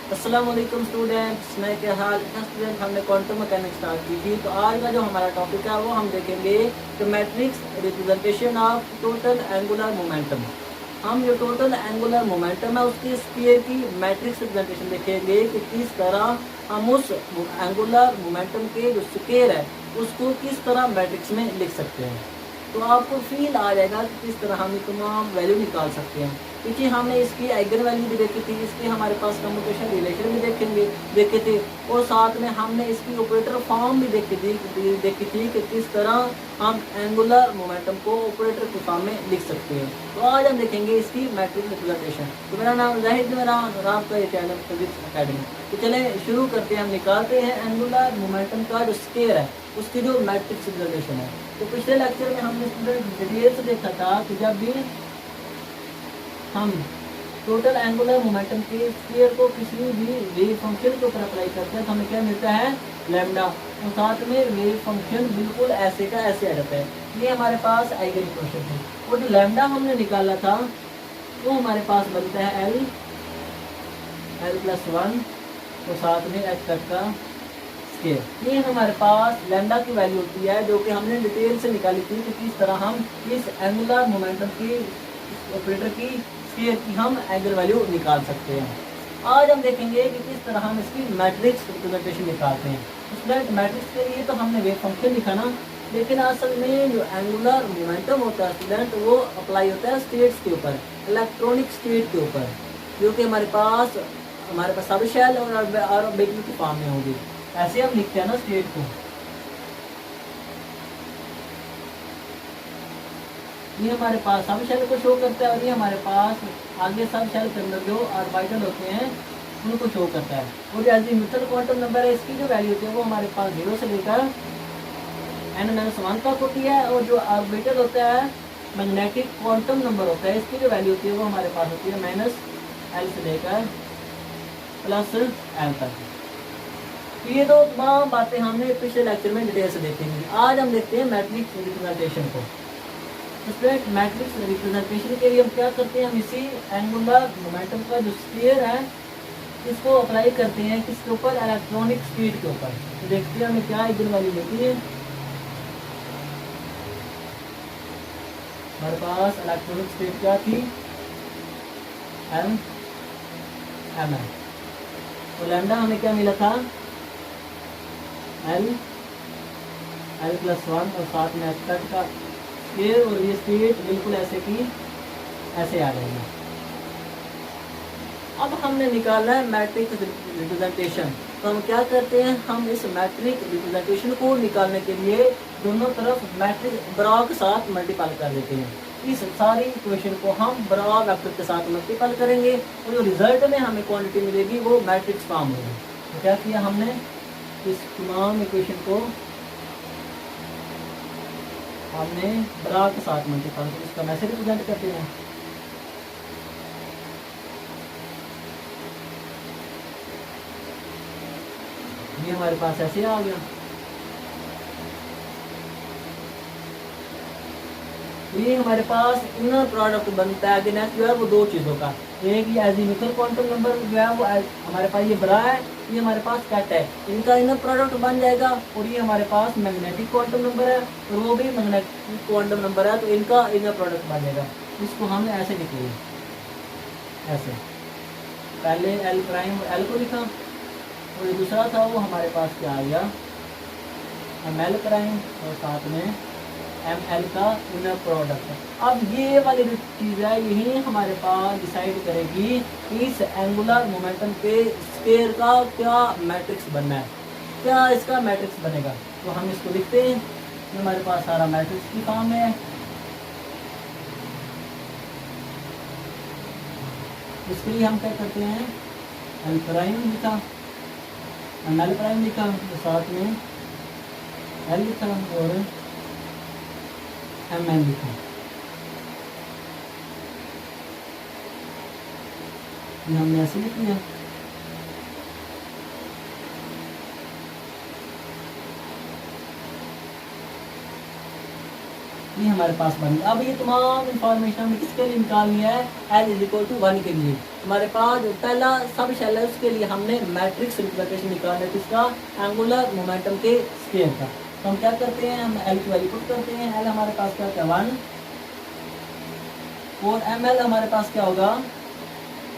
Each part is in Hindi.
अस्सलाम वालेकुम स्टूडेंट्स, मैं क्या हाल है स्टूडेंट। हमने क्वांटम मैकेनिक्स स्टार्ट की थी, तो आज का जो हमारा टॉपिक है वो हम देखेंगे कि matrix representation of total angular momentum. हम जो टोटल एंगुलर मोमेंटम है उसकी स्फीयर की मैट्रिक्स रिप्रेजेंटेशन देखेंगे कि किस तरह हम उस एंगुलर मोमेंटम के जो स्केयर है उसको किस तरह मैट्रिक्स में लिख सकते हैं। तो आपको फील आ जाएगा कि किस तरह हम तमाम वैल्यू निकाल सकते हैं, क्योंकि हमने इसकी आइगन वैल्यू भी देखी थी, इसकी हमारे पास कम्यूटेशन रिलेशन भी देखे थे, और साथ में हमने इसकी ऑपरेटर फॉर्म भी देखी थी कि किस तरह हम एंगुलर मोमेंटम को ऑपरेटर के फॉर्म में लिख सकते हैं। तो आज हम देखेंगे इसकी मैट्रिक्स रिप्रेजेंटेशन। तो मेरा नाम जाहिद, मेरा आपका ये चैनल फिजिक्स अकेडमी। तो चले शुरू करते हैं। हम निकालते हैं एंगुलर मोमेंटम का जो स्केयर है उसकी जो मैट्रिक्स रिप्रेजेंटेशन है। तो पिछले लेक्चर में हमने स्टूडेंट डिटेल से देखा था कि जब भी हम टोटल एंगुलर मोमेंटम के स्फीयर को किसी भी वेव फंक्शन के ऊपर अप्लाई करते हैं तो हमें क्या मिलता है, लैम्डा। और साथ में वेव फंक्शन बिल्कुल ऐसे का ऐसे आ जाता है। ये हमारे पास आइगन इक्वेशन है, और जो लैम्डा हमने निकाला था वो हमारे पास बनता है एल प्लस वन, और साथ में एच तक का स्केयर। ये हमारे पास लैम्डा की वैल्यू होती है जो कि हमने डिटेल से निकाली थी कि किस तरह हम इस एंगुलर मोमेंटम की ऑपरेटर की स्केयर की हम एंगल वैल्यू निकाल सकते हैं। आज हम देखेंगे कि किस तरह हम इसकी मैट्रिक्स रिप्रेजेंटेशन निकालते हैं। स्टूडेंट मैट्रिक्स के लिए तो हमने वेव फंक्शन लिखा ना, लेकिन असल में जो एंगुलर मोमेंटम होता है स्टूडेंट वो अप्लाई होता है स्टेट्स के ऊपर, इलेक्ट्रॉनिक स्टेट के ऊपर, जो कि हमारे पास सब शेल और ऑर्बिटल की फॉर्म में होगी। ऐसे हम लिखते हैं ना स्टेट को। ये हमारे पास सब शेल को शो करता है, और ये हमारे पास आगे सब शेल के अंदर जो ऑर्बिटल होते हैं उनको शो करता है। और अजीमुथल क्वांटम नंबर है, इसकी जो वैल्यू होती है वो हमारे पास 0 से लेकर n-1 तक होती है। और जो ऑर्बिटल होता है मैग्नेटिक क्वांटम नंबर होता है, इसकी जो वैल्यू होती है वो हमारे पास होती है -L से लेकर +L तक। तो ये दो तमाम बातें हमने पिछले लेक्चर में डिटेल से देखेंगे। आज हम देखते हैं मैट्रिक्स रिप्रेजेंटेशन को। स्टूडेंट मैट्रिक्स रिप्रेजेंटेशन के लिए हम क्या करते हैं, हम इसी एंगुलर मोमेंटम का जो स्फीयर है इसको अप्लाई करते हैं किसके ऊपर, इलेक्ट्रॉनिक स्पीड के ऊपर। तो देखते हैं हमें क्या आइगन वैल्यू मिलती है। हमारे पास इलेक्ट्रॉनिक स्पीड क्या थी, m। तो लैम्डा हमें क्या मिला था, L +1, और साथ में h तक का स्केयर, और ये स्पीड बिल्कुल ऐसे की ऐसे आ जाएगी। अब हमने निकाला है मैट्रिक्स रिप्रेजेंटेशन। तो हम क्या करते हैं, हम इस मैट्रिक रिप्रेजेंटेशन को निकालने के लिए दोनों तरफ मैट्रिक बरा के साथ मल्टीपल कर देते हैं। इस सारी इक्वेशन को हम बरा वेक्टर के साथ मल्टीपल करेंगे, और जो रिजल्ट में हमें क्वांटिटी मिलेगी वो मैट्रिक्स फॉर्म होगी। तो क्या किया हमने, इस तमाम इक्वेशन को हमने बरा के साथ मल्टीपल कर इसका मैसेज रिप्रेजेंट करते हैं। ये हमारे पास ऐसे आ गया। ये हमारे पास इनर प्रोडक्ट बनता है अगेंस्ट जो है वो दो चीज़ों का। एक ये अजीमुथल क्वांटम नंबर जो है वो हमारे पास ये बड़ा है, ये हमारे पास कट है, इनका इनर प्रोडक्ट बन जाएगा। और ये हमारे पास मैग्नेटिक क्वांटम नंबर है, और वो भी मैग्नेटिक क्वांटम नंबर है, तो इनका इनर प्रोडक्ट बन जाएगा। इसको हमने ऐसे लिखे, ऐसे पहले L प्राइम L को लिखा, और दूसरा था वो हमारे पास क्या आ गया, ML प्राइम, और साथ में ML का इनर प्रोडक्ट। अब ये वाली जो चीज़ है यही हमारे पास डिसाइड करेगी इस एंगुलर मोमेंटम के स्केयर का क्या मैट्रिक्स बनना है, क्या इसका मैट्रिक्स बनेगा। तो हम इसको लिखते हैं, हमारे पास सारा मैट्रिक्स की फॉर्म है। इसके लिए हम क्या करते हैं, L प्राइम लिखा, ML प्राइम लिखा, तो साथ में L लिखा, और ML लिखा। ये हमने ऐसे लिख लिया। ये हमारे पास बन गया। अब ये तमाम इंफॉर्मेशन हमें किसके लिए निकालनी है, एल इज इक्वल टू 1 के लिए। हमारे पास जो पहला सब शेल है उसके लिए हमने मैट्रिक्स रिप्रेजेंटेशन निकालना है किसका, एंगुलर मोमेंटम के स्केयर का। तो हम क्या करते हैं, हम एल की वैल्यू पुट करते हैं। एल हमारे पास क्या क्या 1 और एम एल हमारे पास क्या होगा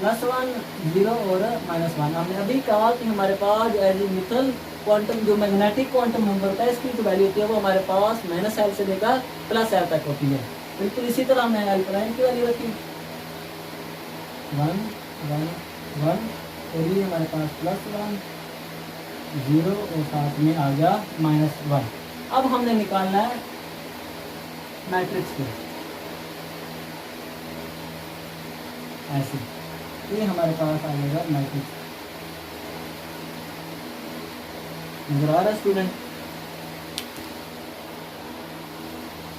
+1 0 और -1। हमने अभी कहा कि हमारे पास एजीमुथल क्वांटम जो मैग्नेटिक क्वांटम नंबर होता है इसकी जो वैल्यू होती है वो हमारे पास -l से लेकर +l तक होती है। बिल्कुल इसी तरह हमने एल प्राइम की वैल्यू रखी 1 1 1 और ये हमारे पास +1 0 और साथ में आ गया -1। अब हमने निकालना है मैट्रिक्स को ऐसे, ये हमारे पास आ जाएगा मैट्रिक्स। नजर आ रहा है स्टूडेंट,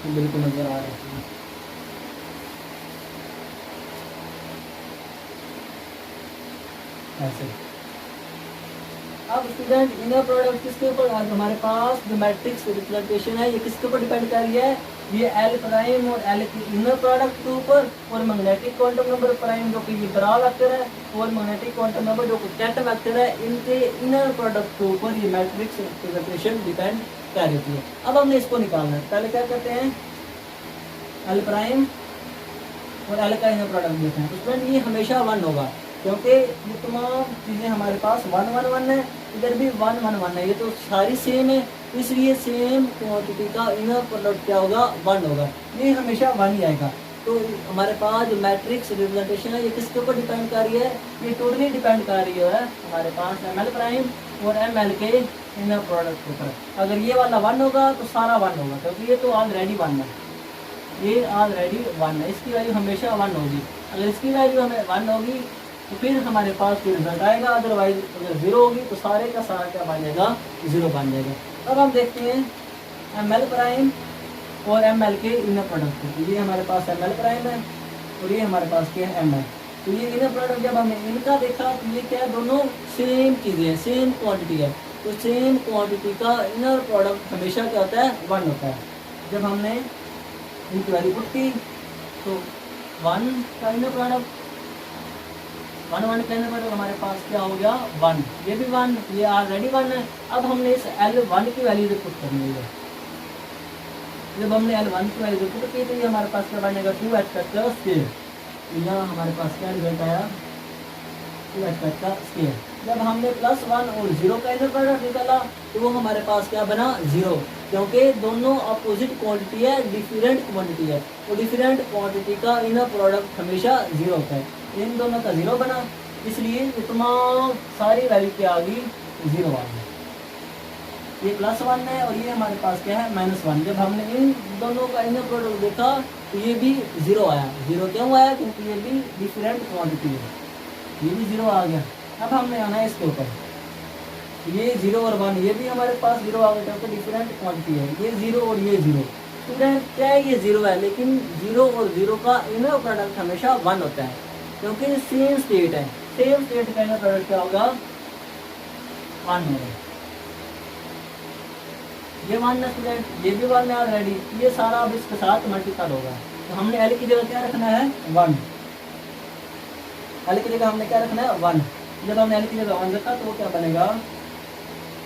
बिल्कुल नजर आ रहा है। ऐसे अब स्टूडेंट इनर प्रोडक्ट किसके ऊपर, आज हमारे पास जो मैट्रिक्स रिप्रेजेंटेशन है ये किसके ऊपर डिपेंड कर रही है, ये एल प्राइम और एल की इनर प्रोडक्ट के ऊपर और मैग्नेटिक क्वांटम नंबर प्राइम जो कि ये बड़ा वेक्टर है और मैग्नेटिक क्वांटम नंबर जो कि कैट वेक्टर है, इनके इनर प्रोडक्ट के ऊपर ये मैट्रिक्स रिप्रेजेंटेशन डिपेंड कर रही है। अब हमने इसको निकालना है। पहले क्या करते हैं, एल प्राइम और एल का इनर प्रोडक्ट देते हैं। तो स्टूडेंट ये हमेशा 1 होगा क्योंकि ये तमाम चीज़ें हमारे पास 1 1 1 है, इधर भी 1 1 1 है, ये तो सारी सेम है, इसलिए सेम क्वांटिटी का इनर प्रोडक्ट क्या होगा 1 होगा, ये हमेशा 1 ही आएगा। तो हमारे पास जो मैट्रिक्स रिप्रेजेंटेशन है ये किसके ऊपर डिपेंड कर रही है, ये टोटली डिपेंड कर रही है हमारे पास एम एल प्राइम और एम एल के इनर प्रोडक्ट के ऊपर। अगर ये वाला 1 होगा तो सारा 1 होगा क्योंकि ये तो ऑलरेडी 1 है, ये ऑलरेडी 1 है, इसकी वैल्यू हमेशा 1 होगी। अगर इसकी वैल्यू हमें 1 होगी तो फिर हमारे पास कोई रिजल्ट आएगा, अदरवाइज अगर 0 होगी तो सारे का सारा क्या बन जाएगा 0 बन जाएगा। अब हम देखते हैं एम एल प्राइम और एम एल के इनर प्रोडक्ट। तो ये हमारे पास एम एल प्राइम है और ये हमारे पास क्या है एम एल। तो ये इनर प्रोडक्ट जब हमने इनका देखा तो ये क्या है, दोनों सेम चीज़ें हैं, सेम क्वांटिटी है। तो सेम क्वांटिटी का इनर प्रोडक्ट हमेशा क्या होता है 1 होता है। जब हमने इनकी वैल्यू पुट की तो 1 का इनर प्रोडक्ट 1 1 कहने पर हमारे पास क्या हो गया 1, ये भी 1, ये ऑलरेडी 1 है। अब हमने इस L1 की वैल्यू पुट करनी है। जब हमने L1 की वैल्यू पुट की तो ये हमारे पास क्या बनेगा 2h का स्क्वायर। यहाँ हमारे पास क्या रिजल्ट आया 2h का स्क्वायर। जब हमने +1 और 0 का इनर प्रोडक्ट निकाला तो वो हमारे पास क्या बना 0, क्योंकि दोनों अपोजिट क्वांटिटी है, डिफरेंट क्वांटिटी है, तो डिफरेंट क्वांटिटी का इनर प्रोडक्ट हमेशा 0 होता है। इन दोनों का 0 बना, इसलिए ये तमाम सारी वैल्यू क्या आ गई 0 आ गई। ये +1 है और ये हमारे पास क्या है -1। जब हमने इन दोनों का इनर प्रोडक्ट देखा तो ये भी 0 आया। 0 क्यों आया, क्योंकि ये भी डिफरेंट क्वांटिटी है, ये भी 0 आ गया। अब हमने आना है इसके ऊपर, ये 0 और 1 ये भी हमारे पास 0 आ गया क्योंकि डिफरेंट क्वांटिटी है, ये 0 और ये 0। स्टूडेंट क्या है ये 0 है, लेकिन 0 और 0 का इनर प्रोडक्ट हमेशा 1 होता है क्योंकि सेम स्टेट है। सेम स्टेट का इनर प्रोडक्ट क्या होगा 1 होगा। ये 1 है स्टूडेंट, ये भी 1 है ऑलरेडी, ये सारा अब इसके साथ मल्टीपल होगा। तो हमने एल की जगह क्या रखना है 1, एल की जगह हमने क्या रखना है 1। जब हमने एल की जगह 1 रखा तो वो क्या बनेगा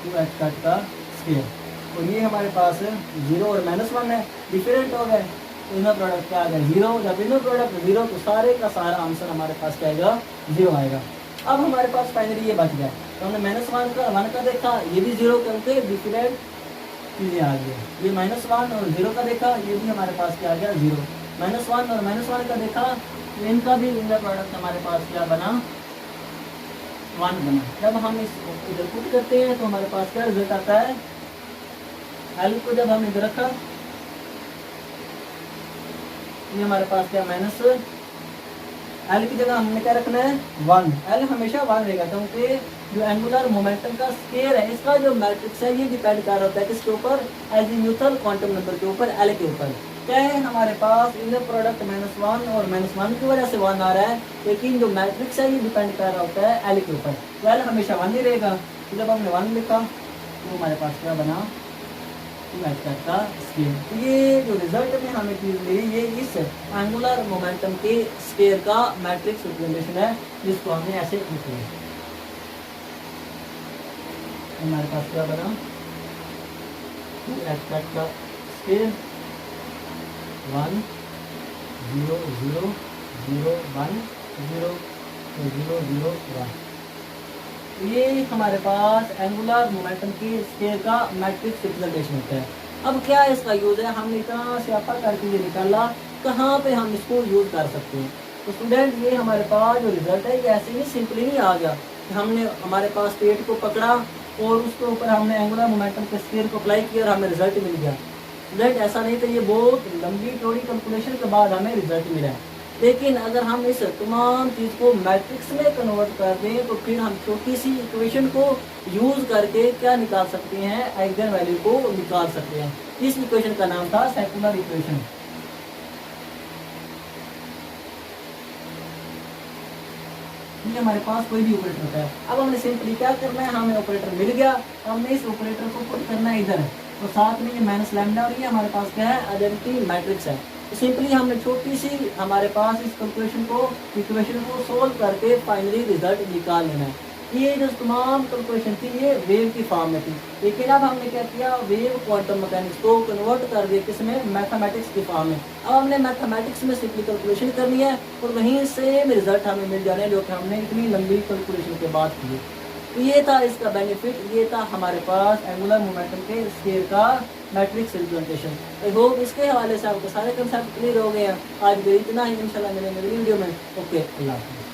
2h का स्क्वायर। और ये हमारे पास 0 और -1 है, डिफरेंट हो गए, इनर प्रोडक्ट क्या आ गया 0। जब इनर प्रोडक्ट 0 तो सारे का सारा आंसर हमारे पास क्या आएगा 0 आएगा। अब हमारे पास फाइनली ये बच गया। तो हमने -1 का 1 का देखा, ये भी 0 क्योंकि डिफरेंट चीज़ें आ गई। ये -1 और 0 का देखा, ये भी हमारे पास क्या आ गया 0। -1 और -1 का देखा तो इनका भी इनर प्रोडक्ट हमारे पास क्या बना 1 बना। जब हम इस इधर पुट करते हैं तो हमारे पास क्या रिजल्ट आता है, एल को जब हमने इधर रखा ये हमारे पास क्या माइनस एल की जगह हमने क्या रखना है 1। एल हमेशा 1 रहेगा क्योंकि जो एंगुलर मोमेंटम का स्केयर है इसका जो मैट्रिक्स है ये डिपेंड कर रहा होता है किसके ऊपर, एजीमुथल क्वांटम नंबर के ऊपर, एल के ऊपर। क्या है हमारे पास इनर प्रोडक्ट -1 और -1 की वजह से 1 आ रहा है, लेकिन जो मैट्रिक्स है ये डिपेंड कर रहा होता है एल के ऊपर। तो एल हमेशा 1 ही रहेगा। तो जब हमने 1 लिखा तो हमारे पास क्या बना का स्केयर। तो ये जो रिजल्ट में हमें चीज़ मिली ये इस एंगुलर मोमेंटम के स्केयर का मैट्रिक्स रिप्रेजेंटेशन है, जिसको हमने ऐसे लिख लिया। हमारे पास क्या बना 2h का स्केयर 1 0 0 0 1 0 0 0 1। ये हमारे पास एंगुलर मोमेंटम की स्केयर का मैट्रिक्स रिप्रेजेंटेशन होता है। अब क्या इसका यूज़ है, हमने इतना स्यापा करके ये निकाला, कहाँ पे हम इसको यूज़ कर सकते हैं। तो स्टूडेंट ये हमारे पास जो रिजल्ट है ये ऐसे ही सिंपली नहीं आ गया कि हमने हमारे पास प्लेट को पकड़ा और उसके ऊपर हमने एंगुलर मोमेंटम के स्केयर को अप्लाई किया और हमें रिजल्ट मिल गया। रिजल्ट ऐसा नहीं था, ये बहुत लंबी चौड़ी कैलकुलेशन के बाद हमें रिजल्ट मिला है। लेकिन अगर हम इस तमाम चीज़ को मैट्रिक्स में कन्वर्ट कर दें तो फिर हम छोटी सी इक्वेशन को यूज़ करके क्या निकाल सकते हैं, आइगन वैल्यू को निकाल सकते हैं। इस इक्वेशन का नाम था सेकुलर इक्वेशन। ये हमारे पास कोई भी ऑपरेटर होता है। अब हमने सिंपली क्या करना है, हमें ऑपरेटर मिल गया, हमने इस ऑपरेटर को पुट करना है इधर, तो साथ में ये माइनस लैम्डा और ये हमारे पास क्या है, आइडेंटिटी मैट्रिक्स है। तो सिंपली हमने छोटी सी हमारे पास इस कैलकुलेशन को इक्वेशन को सोल्व करके फाइनली रिजल्ट निकाल लेना है। ये जो तमाम कैलकुलेशन थी ये वेव की फॉर्म में थी, लेकिन अब हमने क्या किया, वेव क्वांटम मैकेनिक्स को कन्वर्ट कर दिया किसमें, मैथमेटिक्स की फॉर्म में। अब हमने मैथमेटिक्स में सिंपली कैलकुलेशन करनी है और वहीं सेम रिजल्ट हमें मिल जाने जो कि हमने इतनी लंबी कैलकुलेशन के बाद किए। तो ये था इसका बेनिफिट, ये था हमारे पास एंगुलर मोमेंटम के स्केयर का मैट्रिक्स रिप्रेजेंटेशन। आई होप इसके हवाले से आपको सारे कंसेप्ट क्लियर हो गए हैं। आज भी इतना ही, इंशाल्लाह मिलेंगे अगली वीडियो में। ओके, अल्लाह हाफ़िज़।